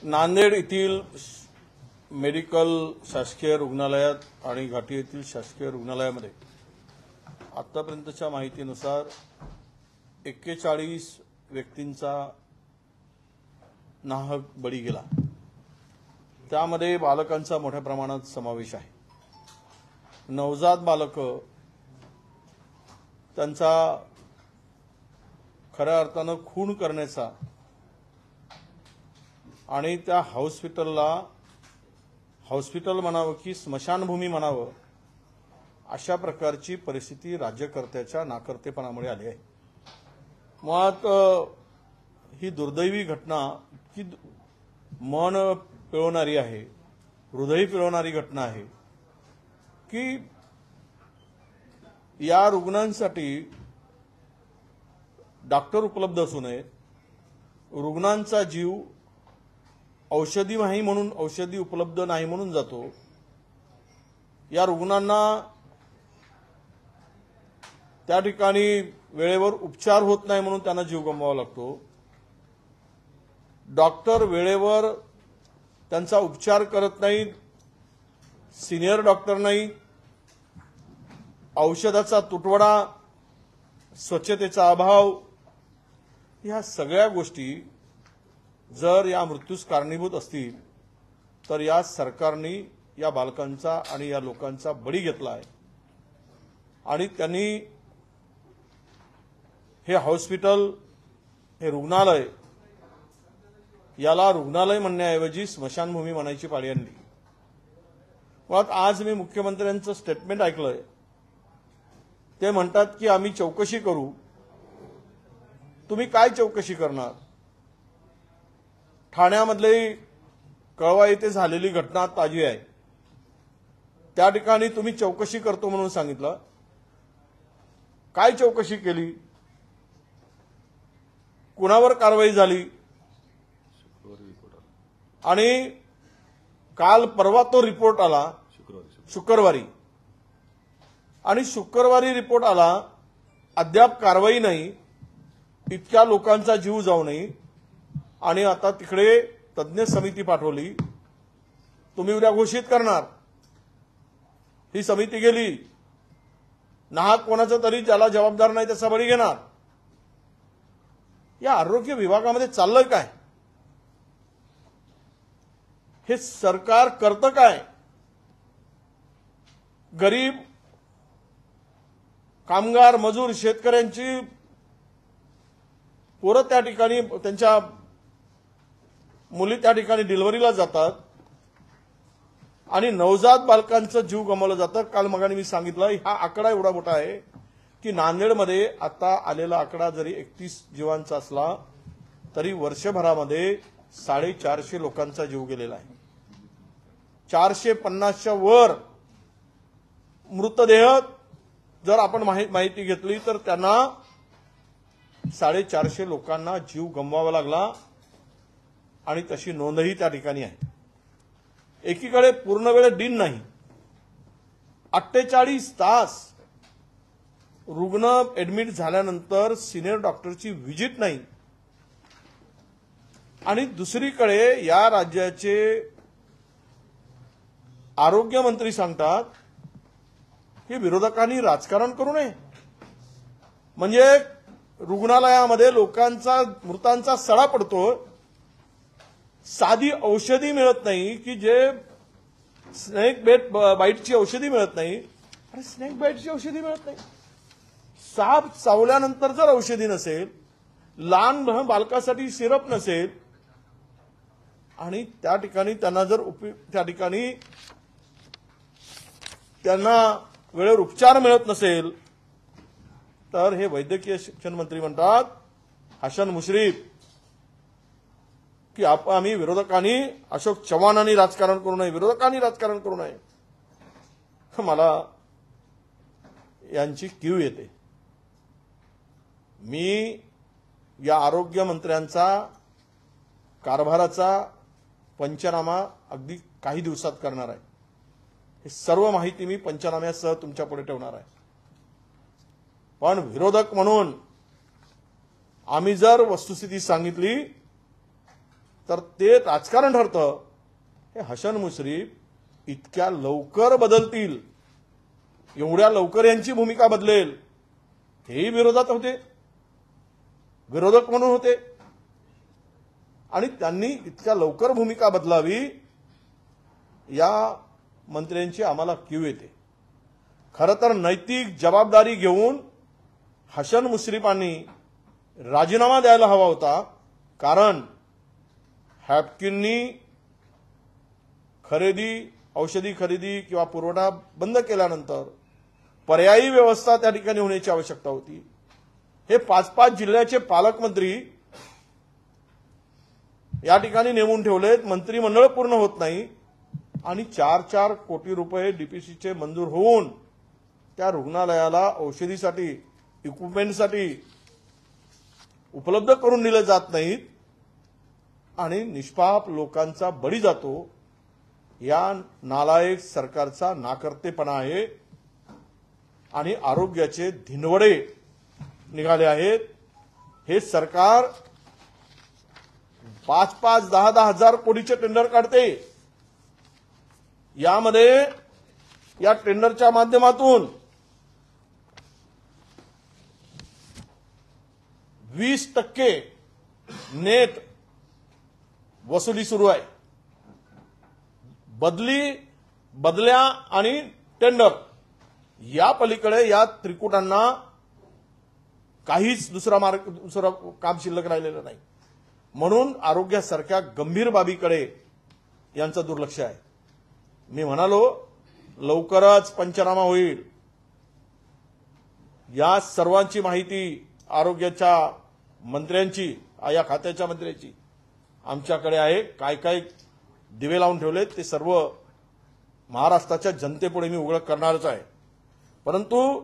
नांदेड येथील मेडिकल शासकीय रुग्णालयात आणि घाटी येथील शासकीय रुग्णालयामध्ये आतापर्यंतच्या माहितीनुसार 41 व्यक्तींचा नाहक बळी गेला। त्यामध्ये बालकांचा मोठ्या प्रमाणात समावेश आहे। नवजात बालक त्यांचा खऱ्या अर्थानं खून करण्याचा आणि त्या हॉस्पिटल म्हणावं की स्मशानभूमी म्हणावं अशा प्रकारची परिस्थिती राज्यकर्त्याच्या नाकर्तेपणामुळे आली आहे। मुळात ही दुर्दैवी घटना की मन पिळवणारी आहे, हृदय पिळवणारी घटना आहे की या रुग्णांसाठी डॉक्टर उपलब्ध असू नये, रुग्णांचा जीव औषधी उपलब्ध नाही म्हणून जातो। या रुग्णांना त्या ठिकाणी वेळेवर उपचार होत नाही म्हणून त्यांना जीव गमवावा लागतो। डॉक्टर वेळेवर त्यांचा उपचार करत नाही, सिनियर डॉक्टर नाही, औषधाचा तुटवडा, स्वच्छतेचा अभाव, या सगळ्या गोष्टी जर या मृत्यूस कारणीभूत असतील तर या सरकारने या बालकांचा आणि या लोकांचा बळी घेतला आहे आणि त्यांनी हे हॉस्पिटल, हे रुग्णालय, याला रुग्णालय म्हणण्याऐवजी स्मशानभूमी म्हणायची पाळी आणली। मुळात आज मी मुख्यमंत्र्यांचं स्टेटमेंट ऐकलंय। ते म्हणतात की आम्ही चौकशी करू। तुम्ही काय चौकशी करणार? ठाण्यामधली कळवा येथे झालेली घटना ताजी आहे, त्या ठिकाणी तुम्ही चौकशी करतो म्हणून सांगितलं। काय चौकशी केली? कुणावर कारवाई झाली? आणि काल परवा तो रिपोर्ट आला शुक्रवारी, आणि शुक्रवारी रिपोर्ट आला, अद्याप कारवाई नाही, इतक्या लोकांचा जीव जाऊ नये आणि आता तिकडे तज्ञ समिती पाठवली। तुम्ही उद्या घोषित करणार। ही समिती गेली, नाहक कोणाचा तरी ज्याला जबाबदार नाही त्याचा बळी घेणार। या आरोग्य विभागामध्ये चाललंय काय? हे सरकार करतं काय? गरीब कामगार, मजूर, शेतकऱ्यांची पोरं त्या ठिकाणी, त्यांच्या मुली त्या ठिकाणी डिलिव्हरीला जातात आणि नवजात बालकांचा जीव गमावला जातं। काल मगाने मी सांगितलं, हा आकडा एवढा मोठा आहे की नांदेडमध्ये आता आलेला आकडा जरी 31 जीवांचा असला तरी वर्षभरामध्ये 450 लोकांचा जीव गेलेला आहे। 450च्या वर मृतदेह जर आपण माहिती घेतली तर त्यांना 450 लोकांना जीव गमवावा लागला आणि तशी नोंदही त्या ठिकाणी आहे। एकीकडे पूर्णवेळ दिन नाही, 48 तास रुग्ण ऍडमिट झाल्यानंतर सिनियर डॉक्टरची व्हिजिट नाही, आणि दुसरीकडे या राज्याचे आरोग्य मंत्री सांगतात की विरोधकांनी राजकारण करू नये। म्हणजे रुग्णालयामध्ये लोकांचा, मृतांचा सडा पडतो, साधी औषधी मिळत नाही की जे स्नेक बाईटची औषधी मिळत नाही। अरे स्नेक बाईटची औषधी मिळत नाही, साप चावल्यानंतर जर औषधी नसेल, लहान बालकासाठी सिरप नसेल, आणि त्या ठिकाणी त्यांना वेळेवर उपचार मिळत नसेल तर हे वैद्यकीय शिक्षण मंत्री म्हणतात, हसन मुश्रीफ, की आम्ही विरोधकांनी, अशोक चव्हाणांनी राजकारण करू नये, विरोधकांनी राजकारण करू नये। मला यांची कीव येते। मी या आरोग्य मंत्र्यांचा कारभाराचा पंचनामा अगदी काही दिवसात करणार आहे। ही सर्व माहिती मी पंचनाम्यासह तुमच्या पुढे ठेवणार आहे। पण विरोधक म्हणून आम्ही जर वस्तुस्थिती सांगितली तर ते राजकारण ठरतं. हे हसन मुश्रीफ इतक्या लवकर बदलतील, एवढ्या लवकर यांची भूमिका बदलेल, हेही विरोधात होते, विरोधक म्हणून होते. आणि त्यांनी इतक्या लवकर भूमिका बदलावी या मंत्र्यांची आम्हाला कीव येते. खरं तर नैतिक जबाबदारी घेऊन हसन मुश्रीफांनी राजीनामा द्यायला हवा होता. कारण हॅपकिननी औषधी खरेदी किंवा पुरवठा बंद केल्यानंतर पर्यायी व्यवस्था त्या ठिकाणी होण्याची आवश्यकता होती. हे 5-5 जिल्ह्याचे पालकमंत्री या ठिकाणी नेमून ठेवलेत, मंत्रिमंडळ पूर्ण होत नाही आणि 4-4 कोटी रुपये डीपीसीचे मंजूर होऊन त्या रुग्णालयाला औषधीसाठी, इक्विपमेंटसाठी उपलब्ध करून दिले जात नाहीत आणि निष्पाप लोकांचा बळी जातो. या नालायक सरकारचा नाकर्तेपणा आहे आणि आरोग्याचे धिनवडे निघाले आहेत. हे सरकार 5-5, 10-10 हजार कोटीचे टेंडर काढते. यामध्ये या टेंडरच्या माध्यमातून 20% नेट वसुली सुरू आहे. बदल्या आणि टेंडर या पलीकडे या त्रिकुटांना काहीच दुसरं काम शिल्लक राहिलेलं नाही. म्हणून आरोग्यासारख्या गंभीर बाबीकडे यांचं दुर्लक्ष आहे. मी म्हणालो लवकरच पंचनामा होईल. या सर्वांची माहिती आरोग्याच्या मंत्र्यांची, या खात्याच्या मंत्र्यांची आमच्याकडे आहे. काय काय दिवे लावून ठेवलेत ते सर्व महाराष्ट्राच्या जनतेपुढे मी उघड करणारच आहे. परंतु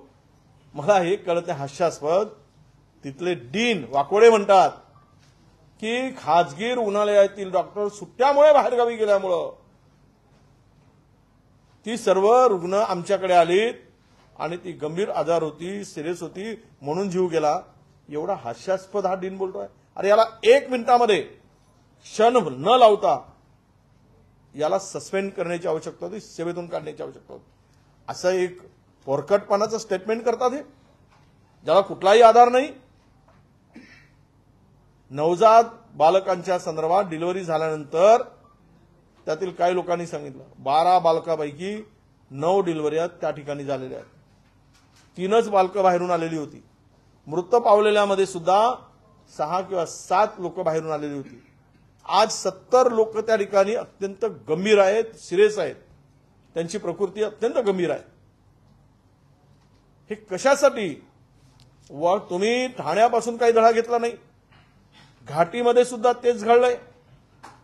मला हे कळत नाही, हास्यास्पद तिथले डीन वाकोडे म्हणतात की खाजगी रुग्णालयातील डॉक्टर सुट्ट्यामुळे बाहेरगावी गेल्यामुळं ती सर्व रुग्ण आमच्याकडे आलीत आणि ती गंभीर आजार होती, सिरियस होती म्हणून जीव गेला. एवढा हास्यास्पद हा डीन बोलतोय. अरे याला 1 मिनिटामध्ये क्षण न लावता याला सस्पेंड करण्याची आवश्यकता होती, सेवेतून काढण्याची आवश्यकता होती. असं एक पोरकटपणाचं स्टेटमेंट करतात हे, ज्याला कुठलाही आधार नाही. नवजात बालकांच्या संदर्भात डिलिव्हरी झाल्यानंतर त्यातील काही लोकांनी सांगितलं 12 बालकांपैकी 9 डिलिव्हऱ्या त्या ठिकाणी झालेल्या आहेत. 3च बालकं बाहेरून आलेली होती. मृत पावलेल्यामध्ये सुद्धा 6 किंवा 7 लोक बाहेरून आलेली होती. आज 70 लोक त्या ठिकाणी अत्यंत गंभीर आहेत, सिरियस आहेत, त्यांची प्रकृती अत्यंत गंभीर आहे. हे कशासाठी? तुम्ही ठाण्यापासून काही धडा घेतला नाही. घाटीमध्ये सुद्धा तेच घडलंय.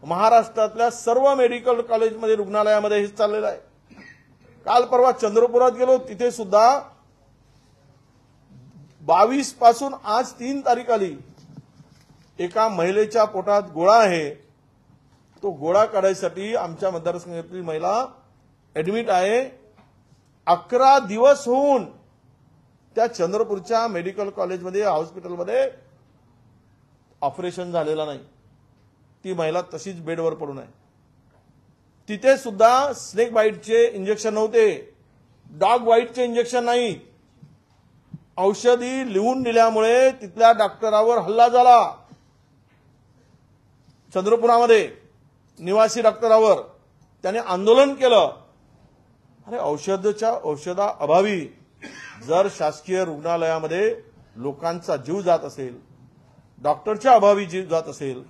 महाराष्ट्रातल्या सर्व मेडिकल कॉलेजमध्ये, रुग्णालयामध्ये हेच चाललेलं आहे. काल परवा चंद्रपुरात गेलो, तिथे सुद्धा 22 पासून आज 3 तारीख आली. एका महिलेच्या पोटात गोळा आहे. तो गोळा काढायसाठी आमच्या मतदारसंघातील महिला ऍडमिट आहे. 11 दिवस होऊन त्या चंद्रपूरच्या मेडिकल कॉलेजमध्ये, हॉस्पिटलमध्ये ऑपरेशन झालेला नाही. ती महिला तशीच बेडवर पडून आहे. तिथे सुद्धा स्नेक बाईटचे इंजेक्शन नव्हते, डॉग बाईटचे इंजेक्शन नाही. औषधी लिहून दिल्यामुळे तिथल्या डॉक्टरावर हल्ला झाला. चंद्रपुरामध्ये निवासी डॉक्टरावर त्याने आंदोलन केलं. अरे औषधा अभावी जर शासकीय रुग्णालयामध्ये लोकांचा जीव जात असेल, डॉक्टरच्या अभावी जीव जात असेल,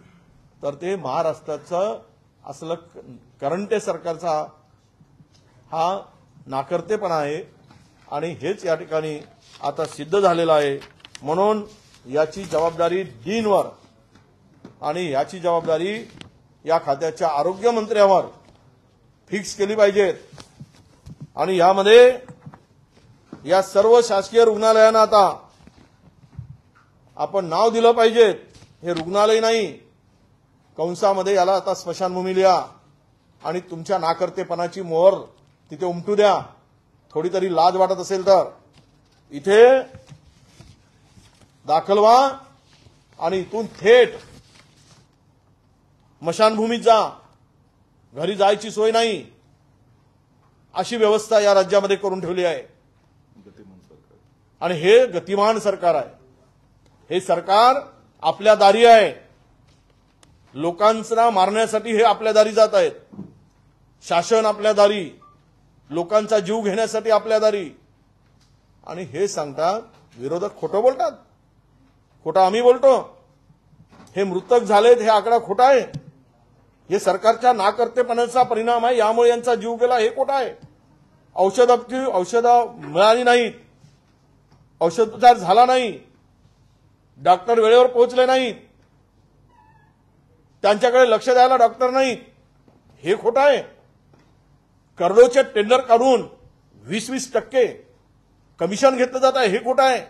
तर ते महाराष्ट्राचं असलं करंटे सरकारचा हा नाकर्तेपणा आहे आणि हेच या ठिकाणी आता सिद्ध झालेलं आहे. म्हणून याची जबाबदारी डीनवर आणि याची जबाबदारी या खात्याच्या आरोग्यमंत्र्यावर फिक्स केली पाहिजे. आणि यामध्ये या सर्व शासकीय रुग्णालयांना आता आपण नाव दिलं पाहिजे. हे रुग्णालय नाही, कंसामध्ये याला आता स्मशानभूमी लिहा आणि तुमच्या नाकर्तेपणाची मोहर तिथे उमटू द्या. थोडी तरी लाज वाटत असेल तर इथे दाखल व्हा आणि इथून थेट स्मशानभूमीत जा, घरी जायची सोय नाही, अशी व्यवस्था या राज्यामध्ये करून ठेवली आहे. आणि हे गतिमान सरकार आहे. हे सरकार आपल्या दारी आहे. लोकांना मारण्यासाठी हे आपल्या दारी जात आहेत. शासन आपल्या दारी, लोकांचा जीव घेण्यासाठी आपल्या दारी. आणि हे सांगतात विरोधक खोटं बोलतात. खोटं आम्ही बोलतो. हे मृतक झालेत हे आकडा खोटा आहे. हे सरकारच्या नाकर्तेपणाचा परिणाम आहे. यामुळे यांचा जीव गेला हे खोटं आहे. औषधं मिळाली नाहीत, औषधोपचार झाला नाही, डॉक्टर वेळेवर पोहोचले नाहीत, त्यांच्याकडे लक्ष द्यायला डॉक्टर नाहीत, हे खोटं आहे. कर्जोचे टेंडर काढून 20-20% कमिशन घेतलं जात आहे हे खोटं आहे.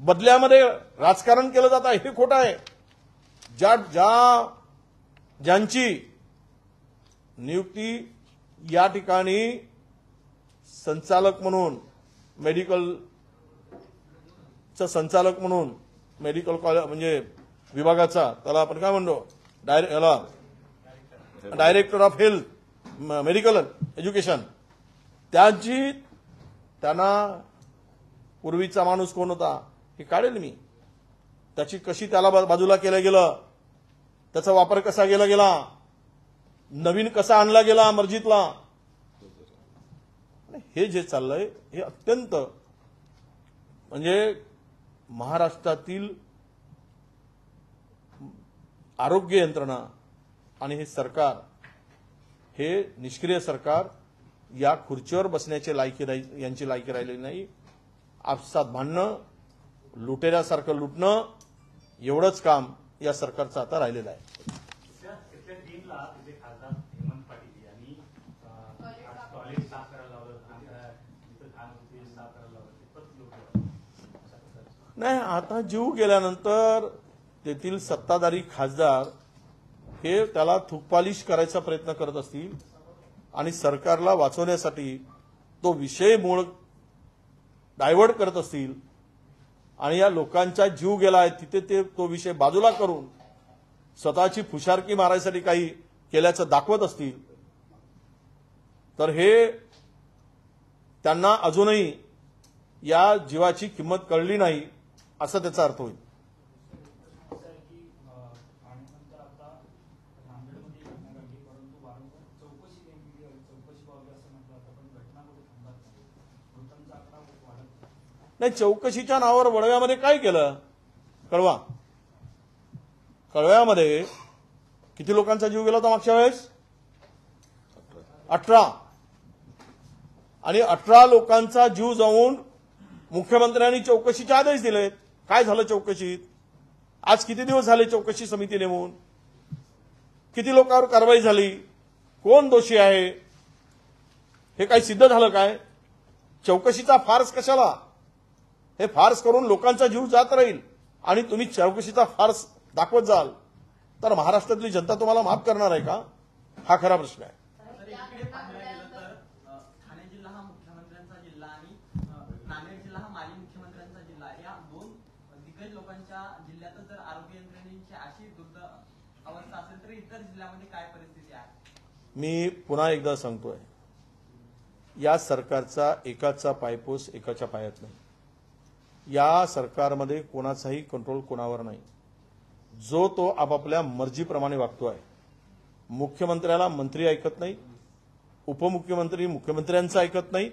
बदल्यामध्ये राजकारण केलं जात आहे हे खोटं आहे. ज्यांची नियुक्ती या ठिकाणी संचालक म्हणून, मेडिकलचा संचालक म्हणून, मेडिकल कॉलेज म्हणजे विभागाचा, त्याला आपण काय म्हणतो, director of health medical education, त्यांना पूर्वीचा माणूस कोण होता हे काढेल मी. त्याची कशी त्याला बाजूला केलं गेलं, त्याचा वापर कसा केला गेला, नवीन कसा आणला गेला मर्जीतला. हे जे चाललंय हे अत्यंत म्हणजे महाराष्ट्रातील आरोग्य यंत्रणा आणि हे सरकार, हे निष्क्रिय सरकार या खुर्चीवर बसण्याची यांची लायकी राहिलेली नाही. आपसात भांडणं, लुटेऱ्यासारखं लुटणं, एवढंच काम या सरकारचं आता राहिलेलं आहे. नाही, आता जीव गेल्यानंतर तेथील सत्ताधारी खासदार हे त्याला थुकपालिश करायचा प्रयत्न करत असतील आणि सरकारला वाचवण्यासाठी तो विषय मूळ डायव्हर्ट करत असतील आणि या लोकांचा जीव गेलाय तिथे ते तो विषय बाजूला करून स्वतःची फुशारकी मारायसाठी काही केल्याचं दाखवत असतील तर हे त्यांना अजूनही या जीवाची किंमत कळली नाही असा त्याचा अर्थ होईल. नाही, चौकशीच्या नावावर वडव्यामध्ये काय केलं? कळव्यामध्ये किती लोकांचा जीव गेला होता मागच्या वेळेस? 18. आणि 18 लोकांचा जीव जाऊन मुख्यमंत्र्यांनी चौकशीचे आदेश दिलेत. काय झालं चौकशीत? आज किती दिवस झाले चौकशी समिती नेमून? किती लोकांवर कारवाई झाली? कोण दोषी आहे हे काही सिद्ध झालं काय? चौकशीचा फार्स कशाला? हे फार्स करून लोकांचा जीव जात राहील आणि तुम्ही चौकशीचा फार्स दाखवत जाल तर महाराष्ट्रातली जनता तुम्हाला माफ करणार आहे का? हा खरा प्रश्न आहे. ठाणे जिल्हा हा मुख्यमंत्र्यांचा जिल्हा आणि नांदेड जिल्हा हा माजी मुख्यमंत्र्यांचा जिल्हा, या दोन दिग्गज लोकांच्या जिल्ह्यातच जर आरोग्य यंत्रणेची अशी दुर्द अवस्था असेल तर इतर जिल्ह्यामध्ये काय परिस्थिती आहे? मी पुन्हा एकदा सांगतोय, या सरकारचा एकाचा पायपोस एकाच्या पायात नाही. या सरकारमध्ये कोणाचाही कंट्रोल कोणावर नाही. जो तो आपापल्या मर्जीप्रमाणे वागतोय. मुख्यमंत्र्याला मंत्री ऐकत नाही, उपमुख्यमंत्री मुख्यमंत्र्यांचं ऐकत नाही.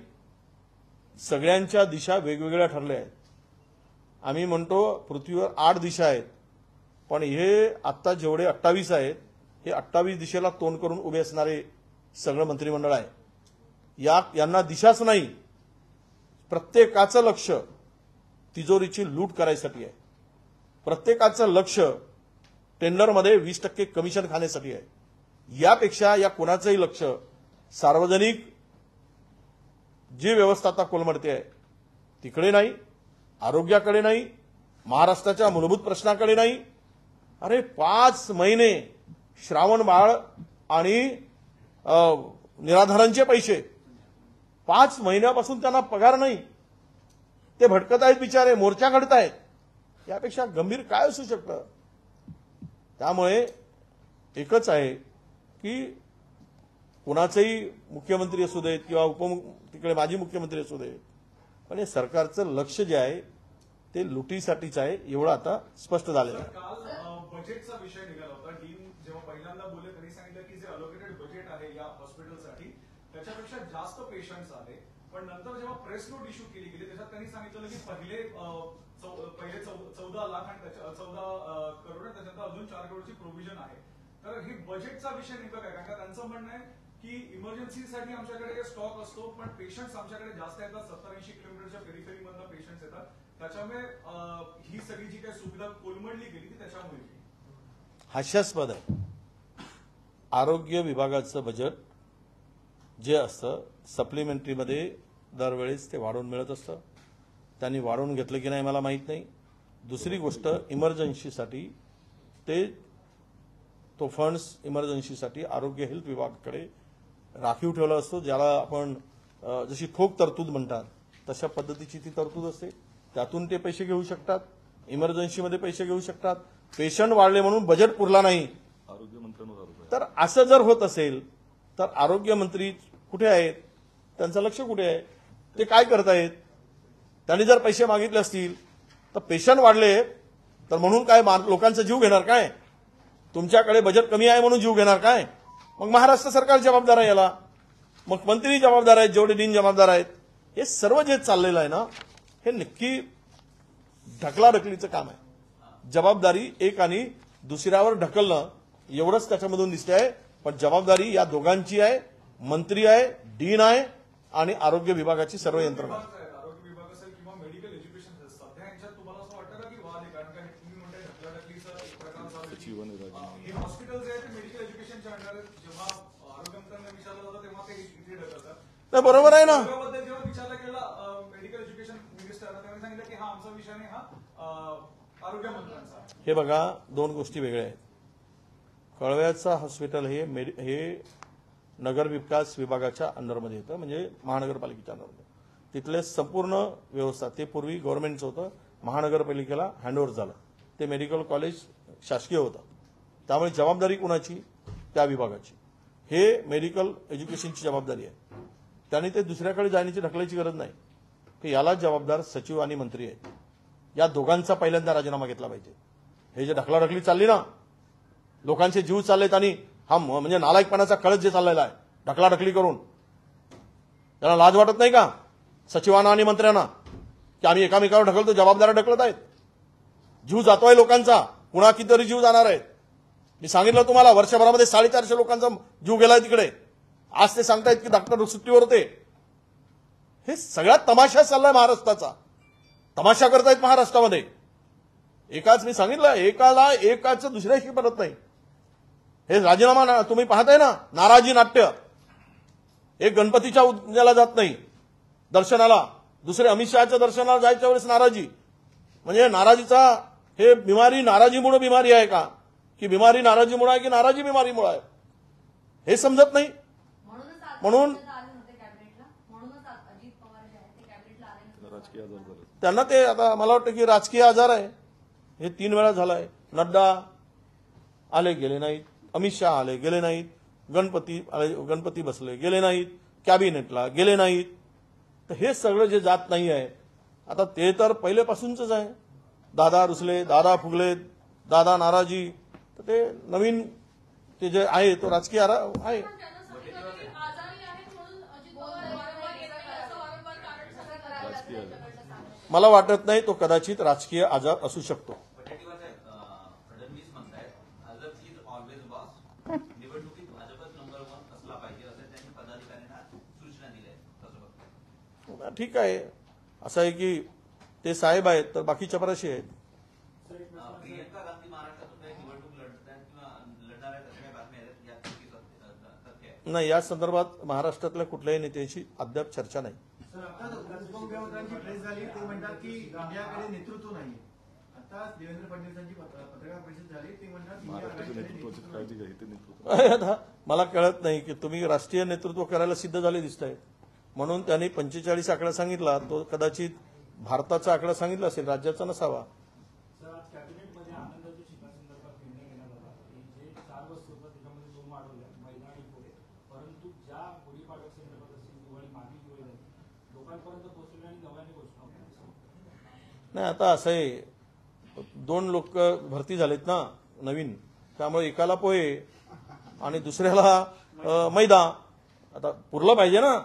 सगळ्यांच्या दिशा वेगवेगळ्या ठरल्या आहेत. आम्ही म्हणतो पृथ्वीवर 8 दिशा आहेत, पण हे आत्ता जेवढे 28 आहेत हे 28 दिशेला तोंड करून उभे असणारे सगळं मंत्रिमंडळ आहे. यांना दिशाच नाही. प्रत्येकाचं लक्ष तिजोरीची लूट करायसाठी आहे. प्रत्येकाचं लक्ष टेंडरमध्ये 20% कमिशन खाण्यासाठी आहे. यापेक्षा या कोणाचंही लक्ष सार्वजनिक जी व्यवस्था आता कोलमडते आहे तिकडे नाही, आरोग्याकडे नाही, महाराष्ट्राच्या मूलभूत प्रश्नाकडे नाही. अरे 5 महिने श्रावण बाळ आणि निराधारांचे पैसे 5 महिन्यापासून त्यांना पगार नाही. ते भटकत आहेत बिचारे, मोर्चा काढतायत. यापेक्षा गंभीर काय असू शकतं? त्यामुळे एकच आहे की कुणाचेही मुख्यमंत्री असू देत किंवा तिकडे माजी मुख्यमंत्री असू देत, पण हे सरकारचं लक्ष जे आहे ते लुटीसाठीच आहे, एवढं आता स्पष्ट झालेलं आहे. काल बजेटचा विषय निघाला होता. डीन जेव्हा पहिल्यांदा बोलले त्यांनी सांगितलं की जे अलोकेटेड बजेट आहे या हॉस्पिटलसाठी त्याच्यापेक्षा जास्त पेशंट्स आले, पण नंतर जेव्हा प्रेस नोट इश्यू केली गेली त्याच्यात त्यांनी सांगितलं की पहिले 14 लाख आणि 14 करोड आणि त्याच्यानंतर अजून 4 करोडची प्रोव्हिजन आहे. तर ही बजेटचा विषय नेमका काय? कारण का त्यांचं म्हणणं आहे की इमर्जन्सीसाठी आमच्याकडे स्टॉक असतो, पण पेशंट्स आमच्याकडे जास्त येतात, 70-80 किलोमीटरच्या पेरिफेरीमधनं पेशंट्स येतात, त्याच्यामुळे ही सगळी जी काही सुविधा कोलमडली गेली ती त्याच्यामुळे गेली. हास्यास्पद आहे. आरोग्य विभागाचं बजेट जे असतं सप्लिमेंटरीमध्ये दरवेळेस ते वाढवून मिळत असतं. त्यांनी वाढवून घेतलं की नाही मला माहीत नाही. दुसरी गोष्ट, इमर्जन्सीसाठी तो फंड्स इमर्जन्सीसाठी आरोग्य हेल्थ विभागाकडे राखीव ठेवला असतो, ज्याला आपण जशी ठोक तरतूद म्हणतात तशा पद्धतीची ती तरतूद असते. त्यातून ते पैसे घेऊ शकतात, इमर्जन्सीमध्ये पैसे घेऊ शकतात. पेशंट वाढले म्हणून बजेट पुरला नाही आरोग्य मंत्र्यांवर तर असं जर होत असेल तर आरोग्यमंत्री कुठे आहेत, त्यांचं लक्ष कुठे आहे, ते काय करतायत? त्यांनी जर पैसे मागितले असतील तर पेशंट वाढले तर म्हणून काय लोकांचा जीव घेणार काय? तुमच्याकडे बजेट कमी आहे म्हणून जीव घेणार काय? मग महाराष्ट्र सरकार जबाबदार आहे याला, मग मंत्री जबाबदार आहेत, जेवढे डीन जबाबदार आहेत. हे सर्व जे चाललेलं आहे ना, हे नक्की ढकलाढकलीचं काम आहे. जबाबदारी एक आणि दुसऱ्यावर ढकलणं एवढंच त्याच्यामधून दिसतंय, पण जबाबदारी या दोघांची आहे. मंत्री आहे, डीन आहे आणि आरोग्य विभागाची सर्व यंत्रणा. आरोग्य विभाग असेल किंवा मेडिकल एज्युकेशन असेल, सध्या यांच्यात तुम्हाला असं वाटतं का की वाद आहे? कारण का तुम्ही म्हणताय ढकलाढकलीचा एक प्रकार चालू आहे. हे हॉस्पिटल जे आहे ते मेडिकल एज्युकेशनच्या अंडर आहेत. जेव्हा आरोग्यमंत्र्यांना विचारलं जातं तेव्हा ते इथे ढकलतात. नाही, बरोबर आहे ना. त्याबद्दल जेव्हा विचारलं गेलं मेडिकल एज्युकेशन मिनिस्टरला, त्यांनी सांगितलं की हा आमचा विषय नाही, हा आरोग्य मंत्र्यांचा. हे बघा, दोन गोष्टी वेगळ्या आहेत. कळव्याचं हॉस्पिटल हे नगर विकास विभागाच्या अंडरमध्ये येतं, म्हणजे महानगरपालिकेच्या अंडरमध्ये. तिथले संपूर्ण व्यवस्था ते पूर्वी गव्हर्नमेंटचं होतं, महानगरपालिकेला हँडओव्हर झालं. ते मेडिकल कॉलेज शासकीय होतं, त्यामुळे जबाबदारी कुणाची? त्या विभागाची. हे मेडिकल एज्युकेशनची जबाबदारी आहे. त्यांनी ते दुसऱ्याकडे जाण्याची ढकलायची गरज नाही, की याला जबाबदार सचिव आणि मंत्री आहेत. या दोघांचा पहिल्यांदा राजीनामा घेतला पाहिजे. हे जे ढकलाढकली चालली ना, लोकांचे जीव चाललेत आणि हा म्हणजे नालायकपणाचा कळस जे चाललेला आहे ढकलाढकली करून, त्यांना लाज वाटत नाही का सचिवांना आणि मंत्र्यांना की आम्ही एकामेकावर ढकलतो? जबाबदार ढकलत आहेत. जीव जातोय लोकांचा, पुन्हा कितीतरी जीव जाणार आहेत. मी सांगितलं तुम्हाला, वर्षभरामध्ये 450 लोकांचा जीव गेलाय तिकडे. आज ते सांगतायत की डॉक्टर सुट्टीवर होते. हे सगळ्यात तमाशा चाललाय महाराष्ट्राचा. तमाशा करतायत महाराष्ट्रामध्ये. एकाच मी सांगितलं, एकाचं दुसऱ्याशी पडत नाही. हे राजीनामा तुम्ही पाहताय ना, नाराजी नाट्य. एक गणपतीच्या उद्याला जात नाही दर्शनाला, दुसरे अमित शहाच्या दर्शनाला जायच्या वेळेस नाराजी. म्हणजे नाराजीचा हे बिमारी नाराजीमुळे बिमारी आहे का, की बिमारी नाराजीमुळे आहे की नाराजी बिमारीमुळे आहे, हे समजत नाही. म्हणून राजकीय आजार झाले. त्यांना ते आता मला वाटतं की राजकीय आजार आहे. हे 3 वेळा झालाय. नड्डा आले गेले नाहीत, अमित शहा आले गेले नाहीत, गणपती बसले गेले नाहीत, कॅबिनेटला गेले नाहीत. तर हे सगळं जे जात नाही आहे आता, ते तर पहिलेपासूनच आहे. दादा रुसले, दादा फुगले, दादा नाराजी. तर ते नवीन ते जे आहे तो राजकीय आहे. मला वाटत नाही तो कदाचित राजकीय आजार असू शकतो. फडणवीस म्हणतायत भाजप इज ऑलवेज बॉस, निवडणुकीत भाजपच नंबर 1 असला पाहिजे असं त्यांनी पदाधिकाऱ्यांना सूचना दिल्या आहेत. ठीक आहे, असं आहे की ते साहेब आहेत तर बाकी चपराशी आहेत. प्रियंका गांधी महाराष्ट्रातून काही निवडणूक लढत आहेत किंवा लढणार आहेत अशा काही बातम्या आहेत, यात तथ्य आहे? नाही, या संदर्भात महाराष्ट्रातल्या कुठल्याही नेत्याशी अद्याप चर्चा नाही. सर, आता उपमुख्यमंत्र्यांची प्रेस झाली, ते म्हणतात की इंडियाकडे नेतृत्व नाही. आता देवेंद्र फडणवीसांची पत्रकार परिषद झाली, ते म्हणतात महाराष्ट्राच्या नेतृत्वाची काळजी घ्या, ते आता नेतृत्व मला कळत नाही की तुम्ही राष्ट्रीय नेतृत्व करायला सिद्ध झाले दिसत आहेत म्हणून त्यांनी 45 आकडा सांगितला. तो कदाचित भारताचा आकडा सांगितला असेल, राज्याचा नसावा. सर, आज कॅबिनेटमध्ये आनंदाच्या शिखासंदर्भात निर्णय घेण्यात आला की जे 4 वस्तूंवर नाही, आता असं आहे, 2 लोक भरती झालेत ना नवीन, त्यामुळे एकाला पोहे आणि दुसऱ्याला मैदा. आता पुरलं पाहिजे ना,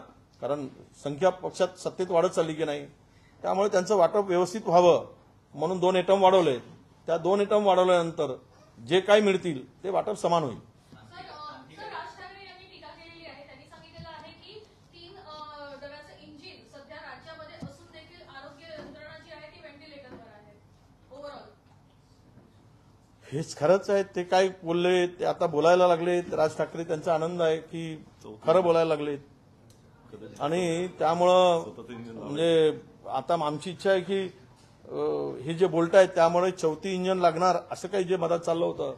कारण संख्या पक्षात सत्तेत वाढत चालली की नाही, त्यामुळे त्यांचं वाटप व्यवस्थित व्हावं म्हणून 2 आयटम वाढवले. त्या 2 आयटम वाढवल्यानंतर जे काही मिळतील ते वाटप समान होईल. सर, राज ठाकरे यांनी टीका केलेली आहे. त्यांनी सांगितलेलं आहे की 3 डब्याचं इंजिन सध्या राज्यामध्ये असून देखील आरोग्य यंत्रणा जी आहे ती व्हेंटिलेटरवर आहे ओव्हरऑल. हेच खरंच आहे. ते काय बोलले ते आता बोलायला लागलेत. राज ठाकरे, त्यांचा आनंद आहे की खरं बोलायला लागलेत आणि त्यामुळं म्हणजे आता आमची इच्छा आहे की हे जे बोलतायत त्यामुळे 34 इंजिन लागणार असं काही जे मधात चाललं होतं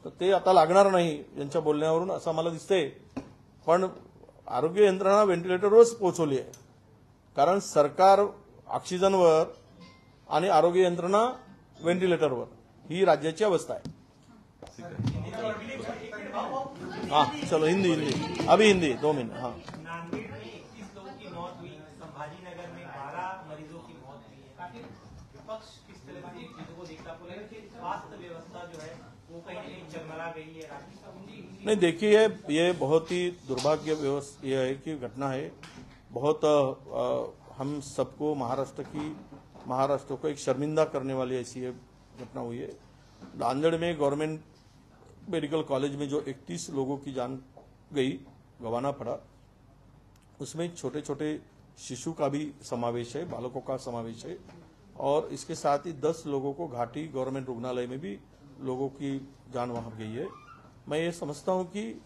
तर ते आता लागणार नाही यांच्या बोलण्यावरून असं मला दिसतंय. पण आरोग्य यंत्रणा व्हेंटिलेटरवरच पोहोचवली आहे, कारण सरकार ऑक्सिजनवर आणि आरोग्य यंत्रणा व्हेंटिलेटरवर ही राज्याची अवस्था आहे. हाँ चलो हिंदी अभी हिंदी 2 मिनट. हाँ, नांदेड़ में 21 लोगों की मौत हुई, संभाजीनगर में 12 मरीजों की मौत हुई है. विपक्ष किस तरह से चीजों को देखता बोले कि स्वास्थ्य व्यवस्था जो है वो कहीं न कहीं चरमरा गई है. नहीं देखिए, ये बहुत ही दुर्भाग्य ये है कि घटना है. बहुत हम सबको महाराष्ट्र को एक शर्मिंदा करने वाली ऐसी ये घटना हुई है. नांदेड़ में गवर्नमेंट मेडिकल कॉलेज में जो 31 लोगों की जान गंवाना पड़ा, उसमें छोटे छोटे शिशु का भी समावेश है, बालकों का समावेश है, और इसके साथ ही 10 लोगों को घाटी गवर्नमेंट रुग्णालय में भी लोगों की जान वहां गई है. मैं ये समझता हूं कि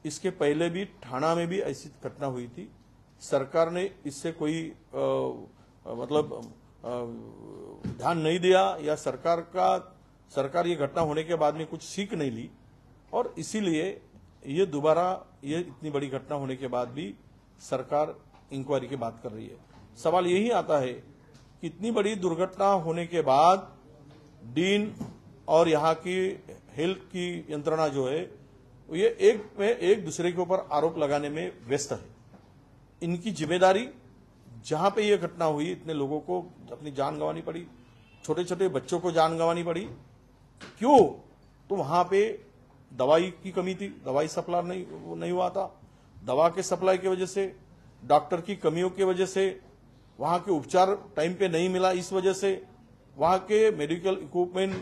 इसके पहले भी ठाणा में भी ऐसी घटना हुई थी. सरकार ने इससे कोई ध्यान नहीं दिया, या सरकार ये घटना होने के बाद में कुछ सीख नहीं ली, और इसीलिए ये दोबारा ये इतनी बड़ी घटना होने के बाद भी सरकार इंक्वायरी की बात कर रही है. सवाल यही आता है कि इतनी बड़ी दुर्घटना होने के बाद डीन और यहाँ की हेल्थ की यंत्रणा जो है ये एक दूसरे के ऊपर आरोप लगाने में व्यस्त है. इनकी जिम्मेदारी, जहां पे ये घटना हुई, इतने लोगों को अपनी जान गंवानी पड़ी, छोटे छोटे बच्चों को जान गंवानी पड़ी, क्यों? तो वहां पे दवाई की कमी थी, दवाई सप्लाई नहीं हुआ था. दवा के सप्लाई की वजह से, डॉक्टर की कमियों की वजह से, वहां के उपचार टाइम पे नहीं मिला, इस वजह से, वहां के मेडिकल इक्विपमेंट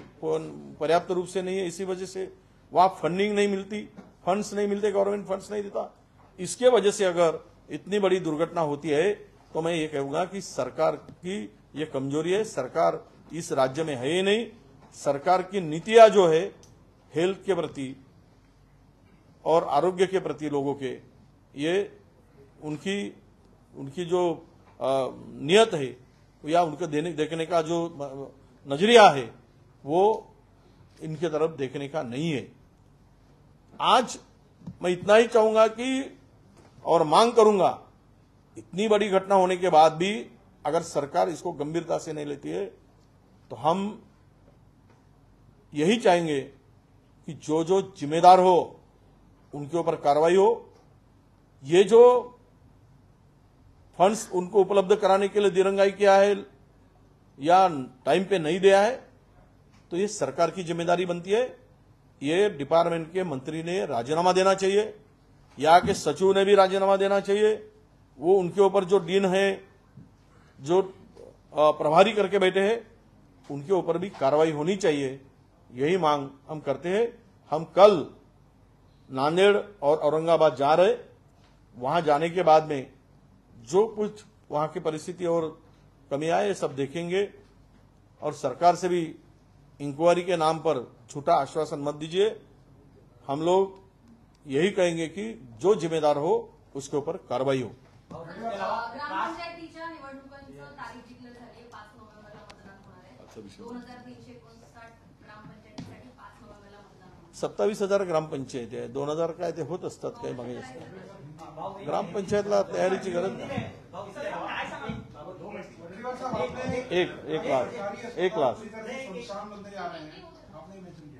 पर्याप्त रूप से नहीं है, इसी वजह से, वहां फंडिंग नहीं मिलती, फंड्स नहीं मिलते, गवर्नमेंट फंड्स नहीं देता. इसके वजह से अगर इतनी बड़ी दुर्घटना होती है तो मैं ये कहूंगा कि सरकार की ये कमजोरी है. सरकार इस राज्य में है ही नहीं. सरकार की नीतियां जो है हेल्थ के प्रति और आरोग्य के प्रति लोगों के, ये उनकी जो नियत है या उनको देखने का जो नजरिया है वो इनके तरफ देखने का नहीं है. आज मैं इतना ही चाहूंगा कि और मांग करूंगा, इतनी बड़ी घटना होने के बाद भी अगर सरकार इसको गंभीरता से नहीं लेती है तो हम यही चाहेंगे कि जो जो जिम्मेदार हो उनके ऊपर कार्रवाई हो. ये जो फंड्स उनको उपलब्ध कराने के लिए दिरंगाई किया है या टाइम पे नहीं दिया है तो ये सरकार की जिम्मेदारी बनती है. ये डिपार्टमेंट के मंत्री ने राजीनामा देना चाहिए, यहाँ के सचिव ने भी राजीनामा देना चाहिए. वो उनके ऊपर जो डीन है, जो प्रभारी करके बैठे हैं, उनके ऊपर भी कार्रवाई होनी चाहिए. यही मांग हम करते हैं. हम कल नांदेड़ और औरंगाबाद जा रहे, वहां जाने के बाद में जो कुछ वहां की परिस्थिति और कमी आए ये सब देखेंगे, और सरकार से भी इंक्वायरी के नाम पर झूठा आश्वासन मत दीजिए. हम लोग यही कहेंगे कि जो जिम्मेदार हो उसके ऊपर कार्रवाई हो. ग्रामपंचायतीच्या निवडणुकांचं तारीख डिक्लेअर झाली आहे. 5 नोव्हेंबरला मतदान होणार आहे. अच्छा विषय. 2359 ग्रामपंचायतीसाठी 5 नोव्हेंबरला मतदान होणार आहे. 27,000 ग्रामपंचायती आहे. 2,000 काय ते होत असतात काही मागे ग्रामपंचायतला तयारीची गरज नाही. एक लाख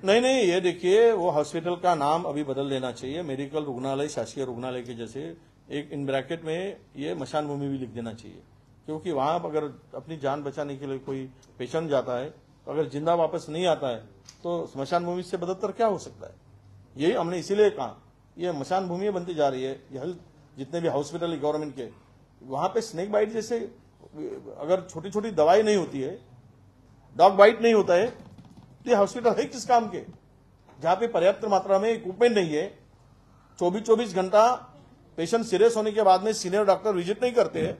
नहीं, ये देखिए वो हॉस्पिटल का नाम अभी बदल देना चाहिए. मेडिकल रुग्णालय शासकीय रुग्णालय के जैसे एक इन ब्रैकेट में ये मशान भूमि भी लिख देना चाहिए, क्योंकि वहां अगर अपनी जान बचाने के लिए कोई पेशेंट जाता है तो अगर जिंदा वापस नहीं आता है तो स्मशान भूमि से बदतर क्या हो सकता है। यही हमने इसीलिए कहा, ये मशान भूमि बनती जा रही है। ये हेल्थ जितने भी हॉस्पिटल गवर्नमेंट के, वहां पे स्नेक बाइट जैसे अगर छोटी छोटी दवाई नहीं होती है, डॉग बाइट नहीं होता है, तो ये हॉस्पिटल है किस काम के, जहां पे पर्याप्त मात्रा में इक्विपमेंट नहीं है, 24-24 घंटा पेशेंट सीरियस होने के बाद में सीनियर डॉक्टर विजिट नहीं करते हैं,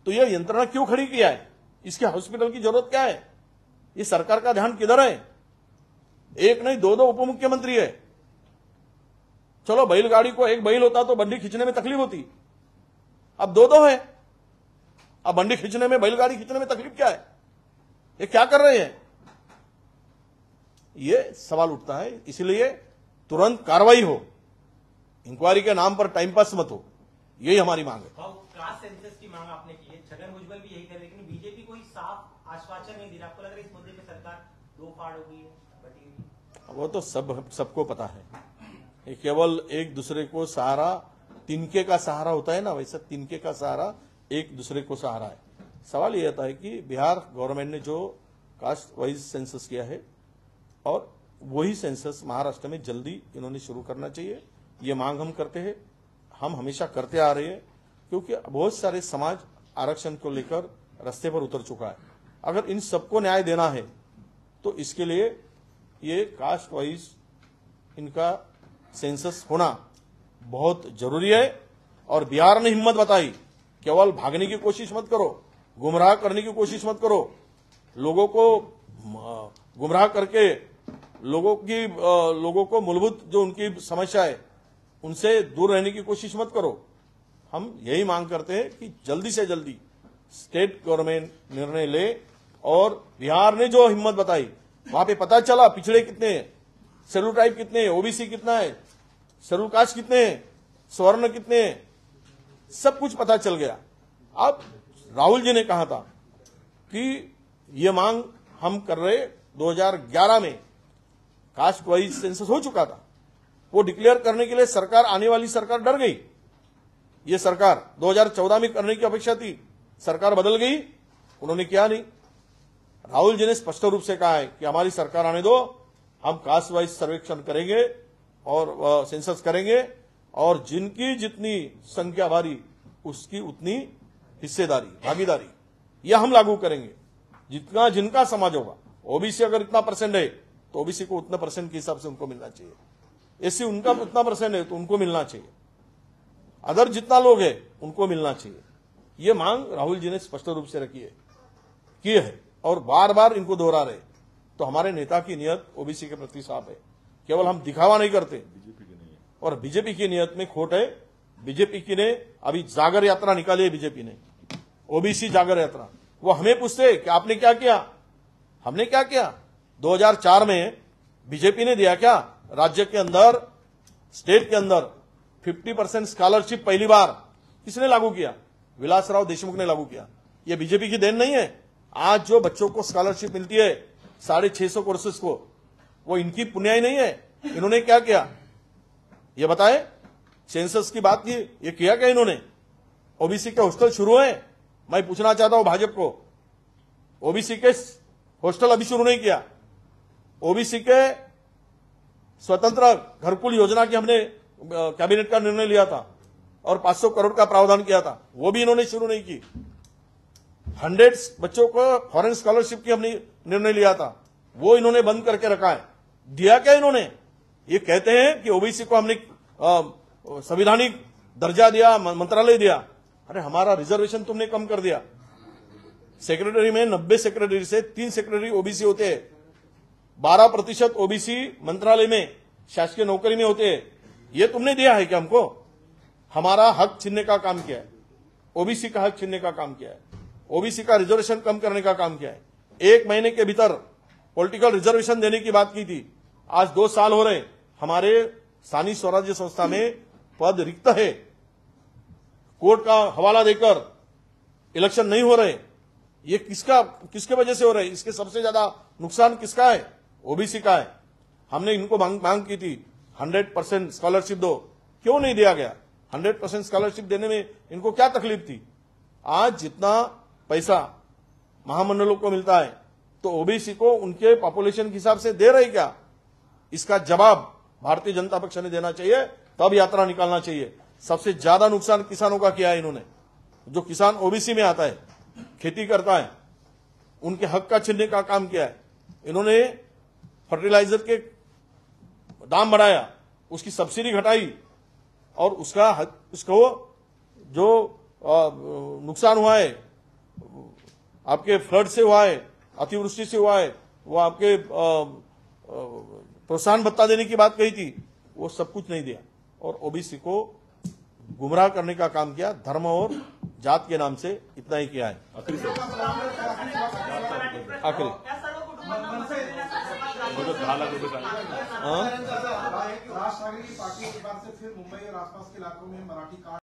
तो यह यंत्रणा क्यों खड़ी किया है, इसके हॉस्पिटल की जरूरत क्या है, ये सरकार का ध्यान किधर है। एक नहीं दो उप मुख्यमंत्री है। चलो बैलगाड़ी को एक बैल होता तो बंडी खींचने में तकलीफ होती, अब दो है। अब बंडी खींचने में, बैलगाड़ी खींचने में तकलीफ क्या है, ये क्या कर रहे हैं, ये सवाल उठता है। इसलिए तुरंत कार्रवाई हो, इंक्वायरी के नाम पर टाइम पास मत हो, यही हमारी मांग है। क्लास सेंसस की मांग आपने की है, छगन भुजबल भी यही कर, लेकिन बीजेपी कोई साफ आश्वासन नहीं दे रहा। आपको लग रहा है इस मुद्दे पे सरकार दो फाड़ हो गई है, बटी हुई? वो तो सबको पता है, ये केवल एक दूसरे को सहारा, तिनके का सहारा होता है ना, वैसा तिनके का सहारा एक दूसरे को सहारा है। सवाल ये आता है कि बिहार गवर्नमेंट ने जो कास्ट वाइज सेंसस किया है और वही सेंसस महाराष्ट्र में जल्दी इन्होंने शुरू करना चाहिए, ये मांग हम करते हैं, हम हमेशा करते आ रहे हैं, क्योंकि बहुत सारे समाज आरक्षण को लेकर रास्ते पर उतर चुका है। अगर इन सबको न्याय देना है तो इसके लिए ये कास्ट वाइज इनका सेंसस होना बहुत जरूरी है। और बिहार ने हिम्मत बताई, केवल भागने की कोशिश मत करो, गुमराह करने की कोशिश मत करो, लोगों को गुमराह करके लोगों को मूलभूत जो उनकी समस्या है उनसे दूर रहने की कोशिश मत करो। हम यही मांग करते हैं कि जल्दी से जल्दी स्टेट गवर्नमेंट निर्णय ले, और बिहार ने जो हिम्मत बताई, वहां पे पता चला पिछड़े कितने हैं, शेड्यूल ट्राइब कितने हैं, ओबीसी कितना है, शेड्यूल कास्ट कितने हैं, स्वर्ण कितने हैं, सब कुछ पता चल गया। अब राहुल जी ने कहा था कि ये मांग हम कर रहे, 2011 में कास्ट वाइज सेंसस हो चुका था, वो डिक्लेयर करने के लिए सरकार, आने वाली सरकार डर गई। ये सरकार 2014 में करने की अपेक्षा थी, सरकार बदल गई, उन्होंने किया नहीं। राहुल जी ने स्पष्ट रूप से कहा है कि हमारी सरकार आने दो, हम कास्ट वाइज सर्वेक्षण करेंगे और सेंसस करेंगे, और जिनकी जितनी संख्या भारी उसकी उतनी हिस्सेदारी, भागीदारी यह हम लागू करेंगे। जितना जिनका समाज होगा, ओबीसी अगर इतना परसेंट है तो ओबीसी को उतना परसेंट के हिसाब से उनको मिलना चाहिए, एससी उनका उतना परसेंट है तो उनको मिलना चाहिए, अदर जितना लोग है उनको मिलना चाहिए। ये मांग राहुल जी ने स्पष्ट रूप से रखी है, की है, और बार बार इनको दोहरा रहे। तो हमारे नेता की नियत ओबीसी के प्रति साफ है, केवल हम दिखावा नहीं करते, बीजेपी की नहीं है। और बीजेपी की नियत में खोट है। बीजेपी की ने अभी जागर यात्रा निकाली है, बीजेपी ने ओबीसी जागर यात्रा, वो हमें पूछते कि आपने क्या किया, हमने क्या किया। 2004 में बीजेपी ने दिया क्या, राज्य के अंदर, स्टेट के अंदर 50% स्कॉलरशिप पहली बार किसने लागू किया, विलासराव देशमुख ने लागू किया। ये बीजेपी की देन नहीं है। आज जो बच्चों को स्कॉलरशिप मिलती है 650 कोर्सेज को, वो इनकी पुण्याई नहीं है। इन्होंने क्या किया ये बताए, सेंसस की बात की, ये किया क्या इन्होंने। ओबीसी के हॉस्टल शुरू है, मैं पूछना चाहता हूं भाजपा को, ओबीसी के हॉस्टल अभी शुरू नहीं किया। ओबीसी के स्वतंत्र घरकुल योजना की हमने कैबिनेट का निर्णय लिया था और 500 करोड़ का प्रावधान किया था, वो भी इन्होंने शुरू नहीं की। 100 बच्चों को फॉरेन स्कॉलरशिप की हमने निर्णय लिया था, वो इन्होंने बंद करके रखा है। दिया क्या इन्होंने, ये कहते हैं कि ओबीसी को हमने संवैधानिक दर्जा दिया, मंत्रालय दिया। अरे हमारा रिजर्वेशन तुमने कम कर दिया। सेक्रेटरी में 90 सेक्रेटरी से 3 सेक्रेटरी ओबीसी होते हैं, 12% ओबीसी मंत्रालय में शासकीय नौकरी में होते हैं। ये तुमने दिया है कि हमको हमारा हक छीनने का काम किया है, ओबीसी का हक छीनने का काम किया है, ओबीसी का रिजर्वेशन कम करने का काम किया है। 1 महीने के भीतर पॉलिटिकल रिजर्वेशन देने की बात की थी, आज 2 साल हो रहे, हमारे स्थानीय स्वराज्य संस्था में पद रिक्त है, कोर्ट का हवाला देकर इलेक्शन नहीं हो रहे। ये किसके वजह से हो रहे, इसके सबसे ज्यादा नुकसान किसका है, ओबीसी का है। हमने इनको मांग की थी 100% स्कॉलरशिप दो, क्यों नहीं दिया गया। 100% स्कॉलरशिप देने में इनको क्या तकलीफ थी? आज जितना पैसा महामंडलों को मिलता है तो ओबीसी को उनके पॉपुलेशन के हिसाब से दे रहे क्या? इसका जवाब भारतीय जनता पक्ष ने देना चाहिए, तब यात्रा निकालना चाहिए। सबसे ज्यादा नुकसान किसानों का किया है इन्होंने। जो किसान ओबीसी में आता है, खेती करता है, उनके हक का छीनने का काम किया है इन्होंने। फर्टिलाइजर के दाम बढ़ाया, उसकी सब्सिडी घटाई और उसको जो नुकसान हुआ है आपके फ्लड से हुआ है, अतिवृष्टि से हुआ है, वो आपके प्रोत्साहन भत्ता देने की बात कही थी, वो सब कुछ नहीं दिया और ओबीसी को गुमराह करने का काम किया, धर्म और जात के नाम से इतना ही किया है। आखिरी सर, आखिरी या सर्व कुटुंबांना मदत देण्यासाठी मुझे 10 लाख रुपए का हाँ? राज ठाकरे की पार्टी के बाद से फिर मुंबई और आसपास के इलाकों में मराठी कार्ड